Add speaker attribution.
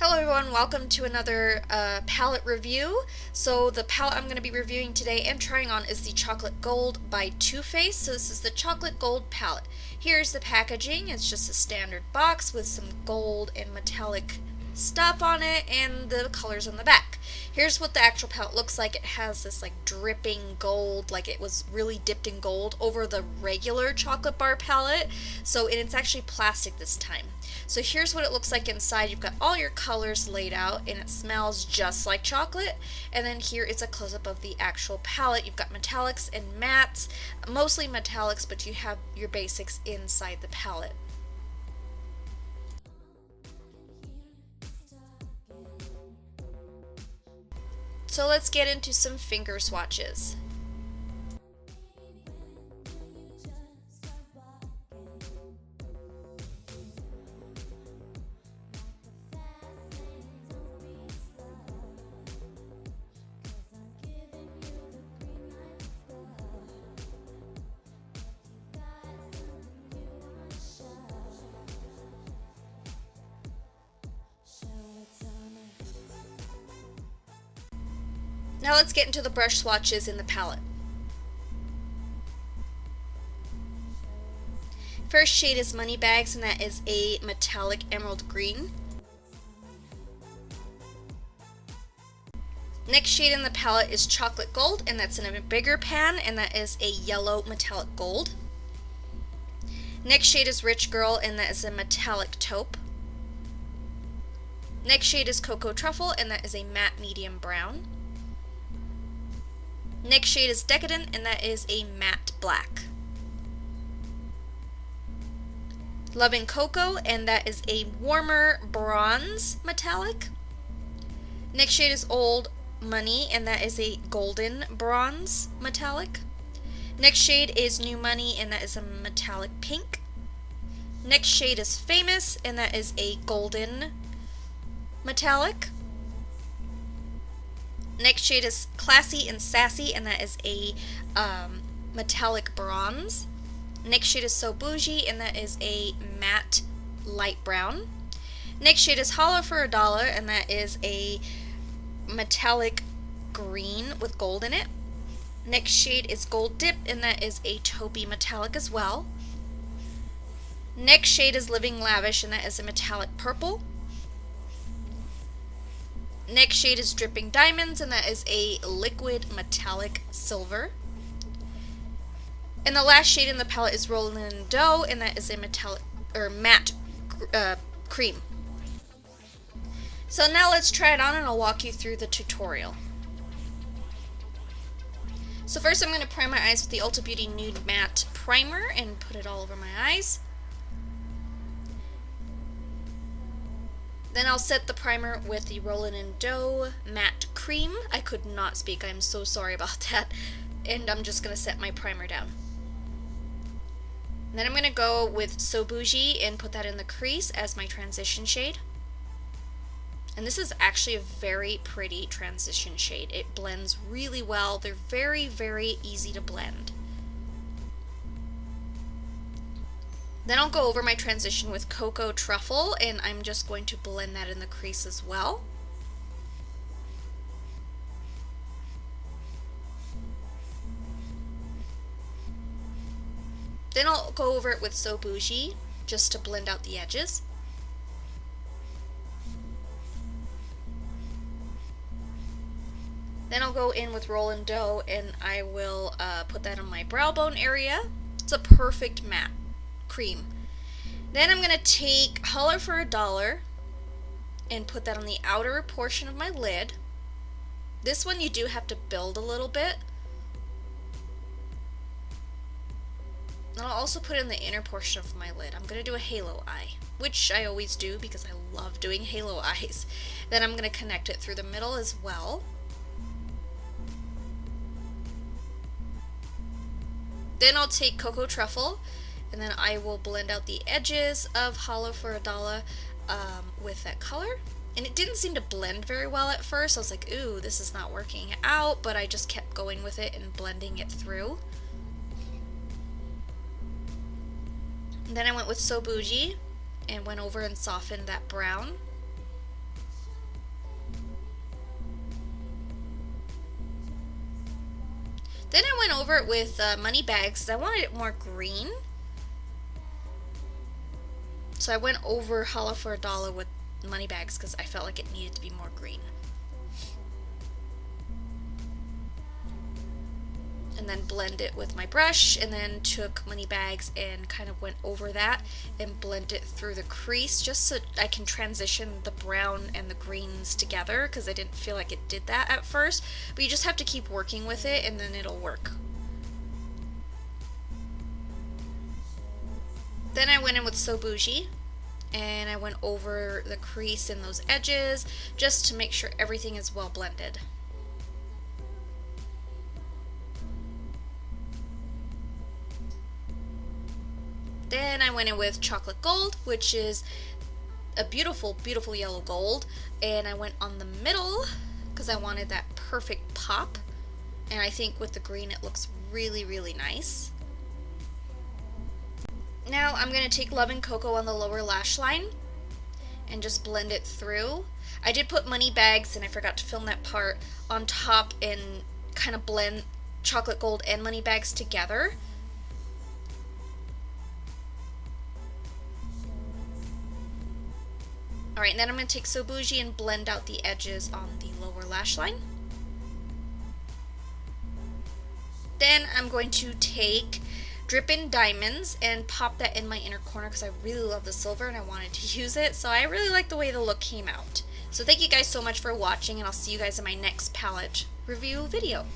Speaker 1: Hello everyone, welcome to another palette review. So the palette I'm going to be reviewing today and trying on is the Chocolate Gold by Too Faced. So this is the Chocolate Gold palette. Here's the packaging. It's just a standard box with some gold and metallic stuff on it and the colors on the back. Here's what the actual palette looks like. It has this like dripping gold, like it was really dipped in gold over the regular chocolate bar palette. So it's actually plastic this time. So here's what it looks like inside. You've got all your colors laid out and it smells just like chocolate. And then here is a close-up of the actual palette. You've got metallics and mattes, mostly metallics, but you have your basics inside the palette. So let's get into some finger swatches. Now let's get into the brush swatches in the palette. First shade is Moneybags, and that is a metallic emerald green. Next shade in the palette is Chocolate Gold, and that's in a bigger pan, and that is a yellow metallic gold. Next shade is Rich Girl, and that is a metallic taupe. Next shade is Cocoa Truffle, and that is a matte medium brown. Next shade is Decadent, and that is a matte black. Loving Cocoa, and that is a warmer bronze metallic. Next shade is Old Money, and that is a golden bronze metallic. Next shade is New Money, and that is a metallic pink. Next shade is Famous, and that is a golden metallic. Next shade is Classy and Sassy, and that is a metallic bronze. Next shade is So Bougie, and that is a matte light brown. Next shade is Holler for $1, and that is a metallic green with gold in it. Next shade is Gold Dip, and that is a taupey metallic as well. Next shade is Living Lavish, and that is a metallic purple. Next shade is Dripping Diamonds, and that is a liquid metallic silver. And the last shade in the palette is Rollin' in Dough, and that is a metallic or matte cream. So now let's try it on, and I'll walk you through the tutorial. So first I'm going to prime my eyes with the Ulta Beauty Nude Matte Primer and put it all over my eyes. Then I'll set the primer with the Rollin' in Dough Matte Cream. I could not speak, I'm so sorry about that. And I'm just going to set my primer down. Then I'm going to go with So Bougie and put that in the crease as my transition shade. And this is actually a very pretty transition shade. It blends really well. They're very, very easy to blend. Then I'll go over my transition with Cocoa Truffle, and I'm just going to blend that in the crease as well. Then I'll go over it with So Bougie, just to blend out the edges. Then I'll go in with Rollin' Dough, and I will put that on my brow bone area. It's a perfect matte cream. Then I'm going to take Holler for $1 and put that on the outer portion of my lid. This one you do have to build a little bit. And I'll also put it in the inner portion of my lid. I'm going to do a halo eye, which I always do because I love doing halo eyes. Then I'm going to connect it through the middle as well. Then I'll take Cocoa Truffle, and then I will blend out the edges of Holler for $1 with that color. And it didn't seem to blend very well at first. I was like, ooh, this is not working out, but I just kept going with it and blending it through. And then I went with So Bougie and went over and softened that brown. over it with Money Bags because I wanted it more green. So I went over Holla for a Dollar with Money Bags because I felt like it needed to be more green. And then blend it with my brush, and then took Money Bags and kind of went over that and blend it through the crease just so I can transition the brown and the greens together, because I didn't feel like it did that at first. But you just have to keep working with it and then it'll work. Then I went in with So Bougie and I went over the crease and those edges just to make sure everything is well blended. Then I went in with Chocolate Gold, which is a beautiful, beautiful yellow gold, and I went on the middle because I wanted that perfect pop, and I think with the green it looks really, really nice. Now I'm going to take Love and Cocoa on the lower lash line and just blend it through. I did put Money Bags, and I forgot to film that part, on top and kind of blend Chocolate Gold and Money Bags together. Alright, and then I'm going to take So Bougie and blend out the edges on the lower lash line. Then I'm going to take Drippin' Diamonds and pop that in my inner corner because I really love the silver and I wanted to use it. So I really like the way the look came out. So thank you guys so much for watching, and I'll see you guys in my next palette review video.